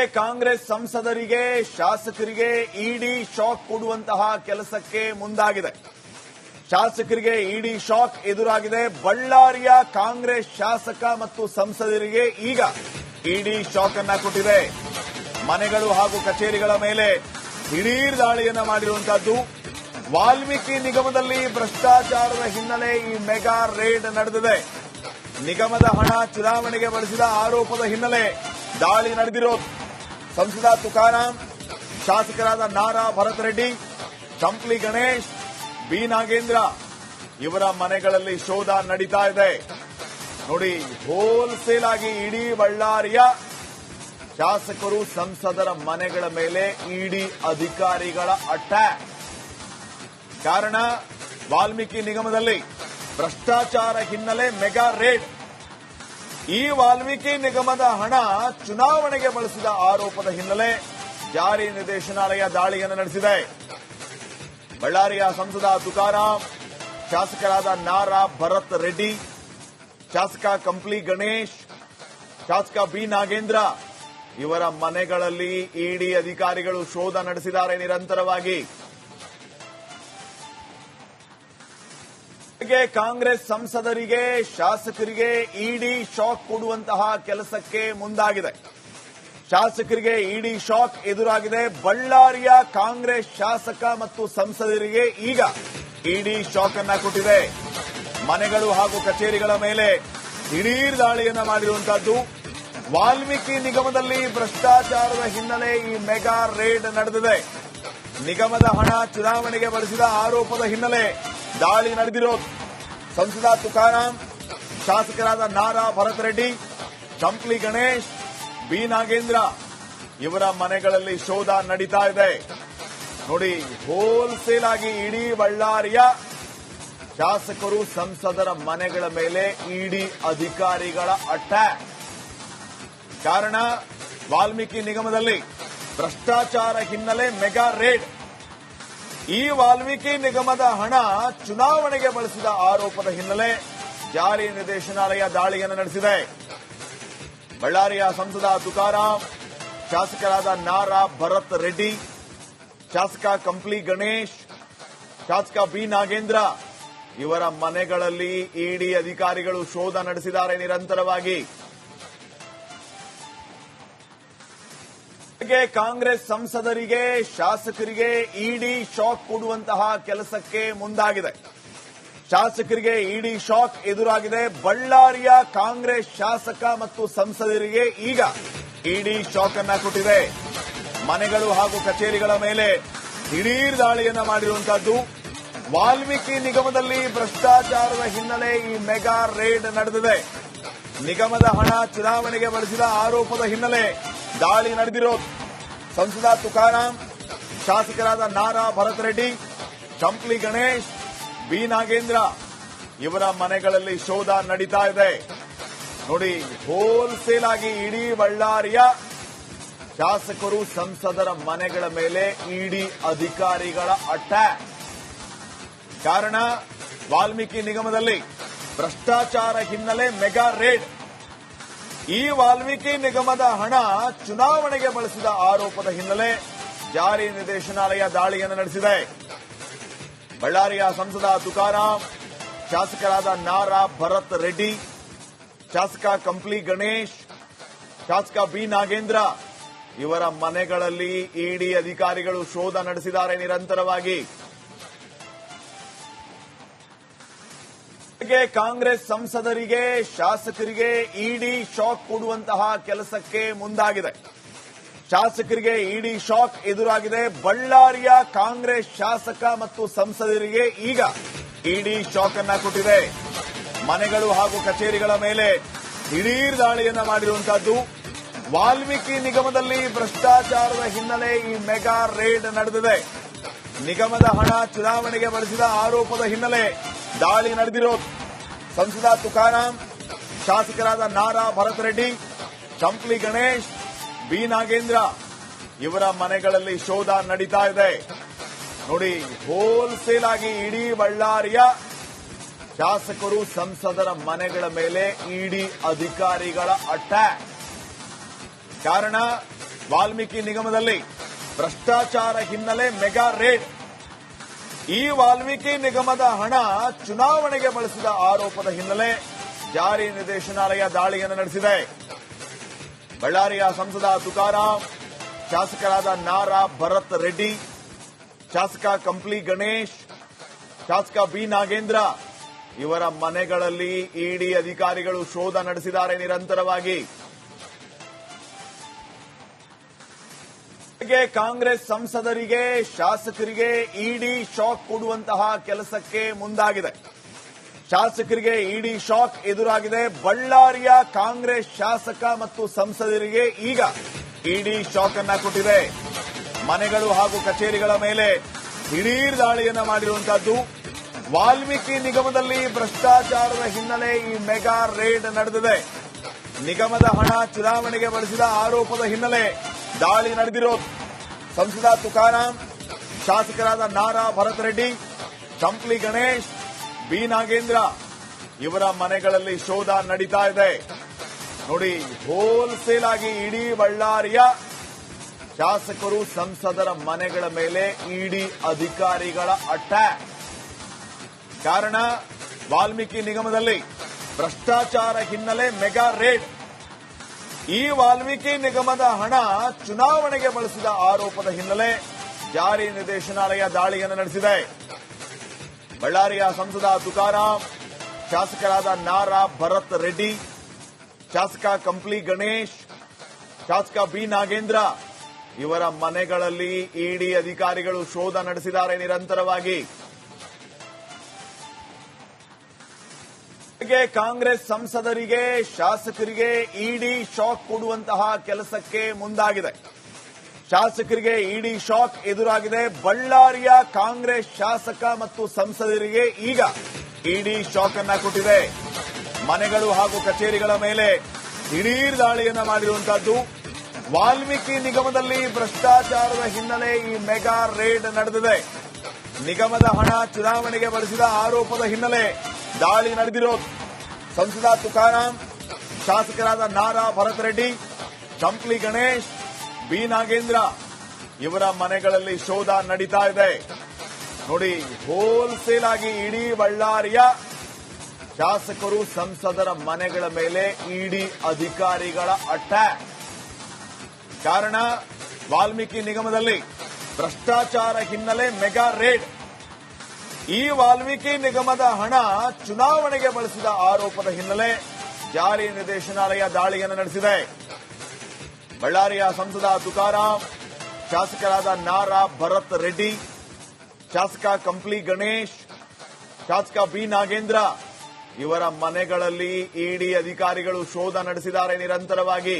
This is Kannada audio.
ಕಾಂಗ್ರೆಸ್ ಸಂಸದರಿಗೆ ಶಾಸಕರಿಗೆ ಇಡಿ ಶಾಕ್ ಕೊಡುವಂತಹ ಕೆಲಸಕ್ಕೆ ಮುಂದಾಗಿದೆ. ಶಾಸಕರಿಗೆ ಇಡಿ ಶಾಕ್ ಎದುರಾಗಿದೆ. ಬಳ್ಳಾರಿಯ ಕಾಂಗ್ರೆಸ್ ಶಾಸಕ ಮತ್ತು ಸಂಸದರಿಗೆ ಈಗ ಇಡಿ ಶಾಕ್ ಅನ್ನ ಕೊಟ್ಟಿದೆ. ಮನೆಗಳು ಹಾಗೂ ಕಚೇರಿಗಳ ಮೇಲೆ ದಿಢೀರ್ ದಾಳಿಯನ್ನ ಮಾಡಿರುವಂತಹದ್ದು. ವಾಲ್ಮೀಕಿ ನಿಗಮದಲ್ಲಿ ಭ್ರಷ್ಟಾಚಾರದ ಹಿನ್ನೆಲೆ ಈ ಮೆಗಾ ರೇಡ್ ನಡೆದಿದೆ. ನಿಗಮದ ಹಣ ಚುನಾವಣೆಗೆ ಬಳಸಿದ ಆರೋಪದ ಹಿನ್ನೆಲೆ ದಾಳಿ ನಡೆದಿರೋದು. ಸಂಸದ ತುಕಾರಾಂ, ಶಾಸಕರಾದ ನಾರಾ ಭರತ್ ರೆಡ್ಡಿ, ಚಂಪ್ಲಿ ಗಣೇಶ್, ಬಿ ನಾಗೇಂದ್ರ ಇವರ ಮನೆಗಳಲ್ಲಿ ಶೋಧ ನಡೀತಾ ಇದೆ. ನೋಡಿ, ಹೋಲ್ಸೇಲ್ ಆಗಿ ಇಡೀ ಬಳ್ಳಾರಿಯ ಶಾಸಕರು ಸಂಸದರ ಮನೆಗಳ ಮೇಲೆ ಇಡಿ ಅಧಿಕಾರಿಗಳ ಅಟ್ಯಾಕ್. ಕಾರಣ, ವಾಲ್ಮೀಕಿ ನಿಗಮದಲ್ಲಿ ಭ್ರಷ್ಟಾಚಾರ ಹಿನ್ನೆಲೆ ಮೆಗಾ ರೇಡ್. ಈ ವಾಲ್ಮೀಕಿ ನಿಗಮದ ಹಣ ಚುನಾವಣೆಗೆ ಬಳಸಿದ ಆರೋಪದ ಹಿನ್ನೆಲೆ ಜಾರಿ ನಿರ್ದೇಶನಾಲಯ ದಾಳಿಯನ್ನು ನಡೆಸಿದೆ. ಬಳ್ಳಾರಿಯ ಸಂಸದ ತುಕಾರಾಂ, ಶಾಸಕರಾದ ನಾರಾ ಭರತ್ ರೆಡ್ಡಿ, ಶಾಸಕ ಕಂಪ್ಲಿ ಗಣೇಶ್, ಶಾಸಕ ಬಿ ನಾಗೇಂದ್ರ ಇವರ ಮನೆಗಳಲ್ಲಿ ಇಡಿ ಅಧಿಕಾರಿಗಳು ಶೋಧ ನಡೆಸಿದ್ದಾರೆ ನಿರಂತರವಾಗಿ. ಕಾಂಗ್ರೆಸ್ ಸಂಸದರಿಗೆ ಶಾಸಕರಿಗೆ ಇಡಿ ಶಾಕ್ ಕೊಡುವಂತಹ ಕೆಲಸಕ್ಕೆ ಮುಂದಾಗಿದೆ. ಶಾಸಕರಿಗೆ ಇಡಿ ಶಾಕ್ ಎದುರಾಗಿದೆ. ಬಳ್ಳಾರಿಯ ಕಾಂಗ್ರೆಸ್ ಶಾಸಕ ಮತ್ತು ಸಂಸದರಿಗೆ ಈಗ ಇಡಿ ಶಾಕ್ ಅನ್ನ ಕೊಟ್ಟಿದೆ. ಮನೆಗಳು ಹಾಗೂ ಕಚೇರಿಗಳ ಮೇಲೆ ದಿಢೀರ್ ದಾಳಿಯನ್ನ ಮಾಡಿರುವಂತಹದ್ದು. ವಾಲ್ಮೀಕಿ ನಿಗಮದಲ್ಲಿ ಭ್ರಷ್ಟಾಚಾರದ ಹಿನ್ನೆಲೆ ಈ ಮೆಗಾ ರೇಡ್ ನಡೆದಿದೆ. ನಿಗಮದ ಹಣ ಚುನಾವಣೆಗೆ ಬಳಸಿದ ಆರೋಪದ ಹಿನ್ನೆಲೆ ದಾಳಿ ನಡೆದಿರೋದು. ಸಂಸದ ತುಕಾರಾಂ, ಶಾಸಕರಾದ ನಾರಾ ಭರತ್ ರೆಡ್ಡಿ, ಚಂಪ್ಲಿ ಗಣೇಶ್, ಬಿ ನಾಗೇಂದ್ರ ಇವರ ಮನೆಗಳಲ್ಲಿ ಶೋಧ ನಡೀತಾ ಇದೆ. ನೋಡಿ, ಹೋಲ್ಸೇಲ್ ಆಗಿ ಇಡೀ ಬಳ್ಳಾರಿಯ ಶಾಸಕರು ಸಂಸದರ ಮನೆಗಳ ಮೇಲೆ ಇಡಿ ಅಧಿಕಾರಿಗಳ ಅಟ್ಯಾಕ್. ಕಾರಣ, ವಾಲ್ಮೀಕಿ ನಿಗಮದಲ್ಲಿ ಭ್ರಷ್ಟಾಚಾರ ಹಿನ್ನೆಲೆ ಮೆಗಾ ರೇಡ್. ಈ ವಾಲ್ಮೀಕಿ ನಿಗಮದ ಹಣ ಚುನಾವಣೆಗೆ ಬಳಸಿದ ಆರೋಪದ ಹಿನ್ನೆಲೆ ಜಾರಿ ನಿರ್ದೇಶನಾಲಯ ದಾಳಿಯನ್ನು ನಡೆಸಿದೆ. ಬಳ್ಳಾರಿಯ ಸಂಸದ ತುಕಾರಾಂ, ಶಾಸಕರಾದ ನಾರಾ ಭರತ್ ರೆಡ್ಡಿ, ಶಾಸಕ ಕಂಪ್ಲಿ ಗಣೇಶ್, ಶಾಸಕ ಬಿ ನಾಗೇಂದ್ರ ಇವರ ಮನೆಗಳಲ್ಲಿ ಇಡಿ ಅಧಿಕಾರಿಗಳು ಶೋಧ ನಡೆಸಿದ್ದಾರೆ ನಿರಂತರವಾಗಿ. ಕಾಂಗ್ರೆಸ್ ಸಂಸದರಿಗೆ ಶಾಸಕರಿಗೆ ಇಡಿ ಶಾಕ್ ಕೊಡುವಂತಹ ಕೆಲಸಕ್ಕೆ ಮುಂದಾಗಿದೆ. ಶಾಸಕರಿಗೆ ಇಡಿ ಶಾಕ್ ಎದುರಾಗಿದೆ. ಬಳ್ಳಾರಿಯ ಕಾಂಗ್ರೆಸ್ ಶಾಸಕ ಮತ್ತು ಸಂಸದರಿಗೆ ಈಗ ಇಡಿ ಶಾಕ್ ಅನ್ನ ಕೊಟ್ಟಿದೆ. ಮನೆಗಳು ಹಾಗೂ ಕಚೇರಿಗಳ ಮೇಲೆ ದಿಢೀರ್ ದಾಳಿಯನ್ನ ಮಾಡಿರುವಂತಹದ್ದು. ವಾಲ್ಮೀಕಿ ನಿಗಮದಲ್ಲಿ ಭ್ರಷ್ಟಾಚಾರದ ಹಿನ್ನೆಲೆ ಈ ಮೆಗಾ ರೇಡ್ ನಡೆದಿದೆ. ನಿಗಮದ ಹಣ ಚುನಾವಣೆಗೆ ಬಳಸಿದ ಆರೋಪದ ಹಿನ್ನೆಲೆ ದಾಳಿ ನಡೆದಿರೋದು. ಸಂಸದ ತುಕಾರಾಂ, ಶಾಸಕರಾದ ನಾರಾ ಭರತ್ ರೆಡ್ಡಿ, ಚಂಪ್ಲಿ ಗಣೇಶ್, ಬಿ ನಾಗೇಂದ್ರ ಇವರ ಮನೆಗಳಲ್ಲಿ ಶೋಧ ನಡೀತಾ ಇದೆ. ನೋಡಿ, ಹೋಲ್ಸೇಲ್ ಆಗಿ ಇಡೀ ಬಳ್ಳಾರಿಯ ಶಾಸಕರು ಸಂಸದರ ಮನೆಗಳ ಮೇಲೆ ಇಡಿ ಅಧಿಕಾರಿಗಳ ಅಟ್ಯಾಕ್. ಕಾರಣ, ವಾಲ್ಮೀಕಿ ನಿಗಮದಲ್ಲಿ ಭ್ರಷ್ಟಾಚಾರ ಹಿನ್ನೆಲೆ ಮೆಗಾ ರೇಡ್. ಈ ವಾಲ್ಮೀಕಿ ನಿಗಮದ ಹಣ ಚುನಾವಣೆಗೆ ಬಳಸಿದ ಆರೋಪದ ಹಿನ್ನೆಲೆ ಜಾರಿ ನಿರ್ದೇಶನಾಲಯ ದಾಳಿಯನ್ನು ನಡೆಸಿದೆ. ಬಳ್ಳಾರಿಯ ಸಂಸದ ತುಕಾರಾಂ, ಶಾಸಕರಾದ ನಾರಾ ಭರತ್ ರೆಡ್ಡಿ, ಶಾಸಕ ಕಂಪ್ಲಿ ಗಣೇಶ್, ಶಾಸಕ ಬಿ ನಾಗೇಂದ್ರ ಇವರ ಮನೆಗಳಲ್ಲಿ ಇಡಿ ಅಧಿಕಾರಿಗಳು ಶೋಧ ನಡೆಸಿದ್ದಾರೆ ನಿರಂತರವಾಗಿ. ಕಾಂಗ್ರೆಸ್ ಸಂಸದರಿಗೆ ಶಾಸಕರಿಗೆ ಇಡಿ ಶಾಕ್ ಕೊಡುವಂತಹ ಕೆಲಸಕ್ಕೆ ಮುಂದಾಗಿದೆ. ಶಾಸಕರಿಗೆ ಇಡಿ ಶಾಕ್ ಎದುರಾಗಿದೆ. ಬಳ್ಳಾರಿಯ ಕಾಂಗ್ರೆಸ್ ಶಾಸಕ ಮತ್ತು ಸಂಸದರಿಗೆ ಈಗ ಇಡಿ ಶಾಕ್ ಅನ್ನ ಕೊಟ್ಟಿದೆ. ಮನೆಗಳು ಹಾಗೂ ಕಚೇರಿಗಳ ಮೇಲೆ ದಿಢೀರ್ ದಾಳಿಯನ್ನ ಮಾಡಿರುವಂತಹದ್ದು. ವಾಲ್ಮೀಕಿ ನಿಗಮದಲ್ಲಿ ಭ್ರಷ್ಟಾಚಾರದ ಹಿನ್ನೆಲೆ ಈ ಮೆಗಾ ರೇಡ್ ನಡೆದಿದೆ. ನಿಗಮದ ಹಣ ಚುನಾವಣೆಗೆ ಬಳಸಿದ ಆರೋಪದ ಹಿನ್ನೆಲೆ ದಾಳಿ ನಡೆದಿರೋದು. ಸಂಸದ ತುಕಾರಾಂ, ಶಾಸಕರಾದ ನಾರಾ ಭರತ್ ರೆಡ್ಡಿ, ಚಂಪ್ಲಿ ಗಣೇಶ್, ಬಿ ನಾಗೇಂದ್ರ ಇವರ ಮನೆಗಳಲ್ಲಿ ಶೋಧ ನಡೀತಾ ಇದೆ. ನೋಡಿ, ಹೋಲ್ಸೇಲ್ ಆಗಿ ಇಡೀ ಬಳ್ಳಾರಿಯ ಶಾಸಕರು ಸಂಸದರ ಮನೆಗಳ ಮೇಲೆ ಇಡಿ ಅಧಿಕಾರಿಗಳ ಅಟ್ಯಾಕ್. ಕಾರಣ, ವಾಲ್ಮೀಕಿ ನಿಗಮದಲ್ಲಿ ಭ್ರಷ್ಟಾಚಾರ ಹಿನ್ನೆಲೆ ಮೆಗಾ ರೇಡ್. ಈ ವಾಲ್ಮೀಕಿ ನಿಗಮದ ಹಣ ಚುನಾವಣೆಗೆ ಬಳಸಿದ ಆರೋಪದ ಹಿನ್ನೆಲೆ ಜಾರಿ ನಿರ್ದೇಶನಾಲಯ ದಾಳಿಯನ್ನು ನಡೆಸಿದೆ. ಬಳ್ಳಾರಿಯ ಸಂಸದ ತುಕಾರಾಂ, ಶಾಸಕರಾದ ನಾರಾ ಭರತ್ ರೆಡ್ಡಿ, ಶಾಸಕ ಕಂಪ್ಲಿ ಗಣೇಶ್, ಶಾಸಕ ಬಿ ನಾಗೇಂದ್ರ ಇವರ ಮನೆಗಳಲ್ಲಿ ಇಡಿ ಅಧಿಕಾರಿಗಳು ಶೋಧ ನಡೆಸಿದ್ದಾರೆ ನಿರಂತರವಾಗಿ. ಕಾಂಗ್ರೆಸ್ ಸಂಸದರಿಗೆ, ಶಾಸಕರಿಗೆ ಇಡಿ ಶಾಕ್ ಕೊಡುವಂತಹ ಕೆಲಸಕ್ಕೆ ಮುಂದಾಗಿದೆ. ಶಾಸಕರಿಗೆ ಇಡಿ ಶಾಕ್ ಎದುರಾಗಿದೆ. ಬಳ್ಳಾರಿಯ ಕಾಂಗ್ರೆಸ್ ಶಾಸಕ ಮತ್ತು ಸಂಸದರಿಗೆ ಈಗ ಇಡಿ ಶಾಕ್ ಅನ್ನ ಕೊಟ್ಟಿದೆ. ಮನೆಗಳು ಹಾಗೂ ಕಚೇರಿಗಳ ಮೇಲೆ ದಿಢೀರ್ ದಾಳಿಯನ್ನ ಮಾಡಿರುವಂತಹದ್ದು. ವಾಲ್ಮೀಕಿ ನಿಗಮದಲ್ಲಿ ಭ್ರಷ್ಟಾಚಾರದ ಹಿನ್ನೆಲೆ ಈ ಮೆಗಾ ರೇಡ್ ನಡೆದಿದೆ. ನಿಗಮದ ಹಣ ಚುನಾವಣೆಗೆ ಬಳಸಿದ ಆರೋಪದ ಹಿನ್ನೆಲೆ ದಾಳಿ ನಡೆದಿರೋದು. ಸಂಸದ ತುಕಾರಾಂ, ಶಾಸಕರಾದ ನಾರಾ ಭರತ್ ರೆಡ್ಡಿ, ಕಂಪ್ಲಿ ಗಣೇಶ್, ಬಿ ನಾಗೇಂದ್ರ ಇವರ ಮನೆಗಳಲ್ಲಿ ಶೋಧ ನಡೀತಾ ಇದೆ. ನೋಡಿ, ಹೋಲ್ಸೇಲ್ ಆಗಿ ಇಡೀ ಬಳ್ಳಾರಿಯ ಶಾಸಕರು, ಸಂಸದರ ಮನೆಗಳ ಮೇಲೆ ಇಡಿ ಅಧಿಕಾರಿಗಳ ಅಟ್ಯಾಕ್. ಕಾರಣ, ವಾಲ್ಮೀಕಿ ನಿಗಮದಲ್ಲಿ ಭ್ರಷ್ಟಾಚಾರ ಹಿನ್ನೆಲೆ ಮೆಗಾ ರೇಡ್. ಈ ವಾಲ್ಮೀಕಿ ನಿಗಮದ ಹಣ ಚುನಾವಣೆಗೆ ಬಳಸಿದ ಆರೋಪದ ಹಿನ್ನೆಲೆ ಜಾರಿ ನಿರ್ದೇಶನಾಲಯ ದಾಳಿಯನ್ನು ನಡೆಸಿದೆ. ಬಳ್ಳಾರಿಯ ಸಂಸದ ತುಕಾರಾಂ, ಶಾಸಕರಾದ ನಾರಾ ಭರತ್ ರೆಡ್ಡಿ, ಶಾಸಕ ಕಂಪ್ಲಿ ಗಣೇಶ್, ಶಾಸಕ ಬಿ ನಾಗೇಂದ್ರ ಇವರ ಮನೆಗಳಲ್ಲಿ ಇಡಿ ಅಧಿಕಾರಿಗಳು ಶೋಧ ನಡೆಸಿದ್ದಾರೆ ನಿರಂತರವಾಗಿ. ಕಾಂಗ್ರೆಸ್ ಸಂಸದರಿಗೆ, ಶಾಸಕರಿಗೆ ಇಡಿ ಶಾಕ್ ಕೊಡುವಂತಹ ಕೆಲಸಕ್ಕೆ ಮುಂದಾಗಿದೆ. ಶಾಸಕರಿಗೆ ಇಡಿ ಶಾಕ್ ಎದುರಾಗಿದೆ. ಬಳ್ಳಾರಿಯ ಕಾಂಗ್ರೆಸ್ ಶಾಸಕ ಮತ್ತು ಸಂಸದರಿಗೆ ಈಗ ಇಡಿ ಶಾಕ್ ಅನ್ನ ಕೊಟ್ಟಿದೆ. ಮನೆಗಳು ಹಾಗೂ ಕಚೇರಿಗಳ ಮೇಲೆ ದಿಢೀರ್ ದಾಳಿಯನ್ನ ಮಾಡಿರುವಂತಹದ್ದು. ವಾಲ್ಮೀಕಿ ನಿಗಮದಲ್ಲಿ ಭ್ರಷ್ಟಾಚಾರದ ಹಿನ್ನೆಲೆ ಈ ಮೆಗಾ ರೇಡ್ ನಡೆದಿದೆ. ನಿಗಮದ ಹಣ ಚುನಾವಣೆಗೆ ಬಳಸಿದ ಆರೋಪದ ಹಿನ್ನೆಲೆ ದಾಳಿ ನಡೆದಿರೋದು. ಸಂಸದ ತುಕಾರಾಂ, ಶಾಸಕರಾದ ನಾರಾ ಭರತ್ ರೆಡ್ಡಿ, ಕಂಪ್ಲಿ ಗಣೇಶ್, ಬಿ ನಾಗೇಂದ್ರ ಇವರ ಮನೆಗಳಲ್ಲಿ ಶೋಧ ನಡೀತಾ ಇದೆ. ನೋಡಿ, ಹೋಲ್ಸೇಲ್ ಆಗಿ ಇಡೀ ಬಳ್ಳಾರಿಯ ಶಾಸಕರು, ಸಂಸದರ ಮನೆಗಳ ಮೇಲೆ ಇಡಿ ಅಧಿಕಾರಿಗಳ ಅಟ್ಯಾಕ್. ಕಾರಣ, ವಾಲ್ಮೀಕಿ ನಿಗಮದಲ್ಲಿ ಭ್ರಷ್ಟಾಚಾರ ಹಿನ್ನೆಲೆ ಮೆಗಾ ರೇಡ್. ಈ ವಾಲ್ಮೀಕಿ ನಿಗಮದ ಹಣ ಚುನಾವಣೆಗೆ ಬಳಸಿದ ಆರೋಪದ ಹಿನ್ನೆಲೆ ಜಾರಿ ನಿರ್ದೇಶನಾಲಯ ದಾಳಿಯನ್ನು ನಡೆಸಿದೆ. ಬಳ್ಳಾರಿಯ ಸಂಸದ ತುಕಾರಾಂ, ಶಾಸಕರಾದ ನಾರಾ ಭರತ್ ರೆಡ್ಡಿ, ಶಾಸಕ ಕಂಪ್ಲಿ ಗಣೇಶ್, ಶಾಸಕ ಬಿ ನಾಗೇಂದ್ರ ಇವರ ಮನೆಗಳಲ್ಲಿ ಇಡಿ ಅಧಿಕಾರಿಗಳು ಶೋಧ ನಡೆಸಿದ್ದಾರೆ ನಿರಂತರವಾಗಿ.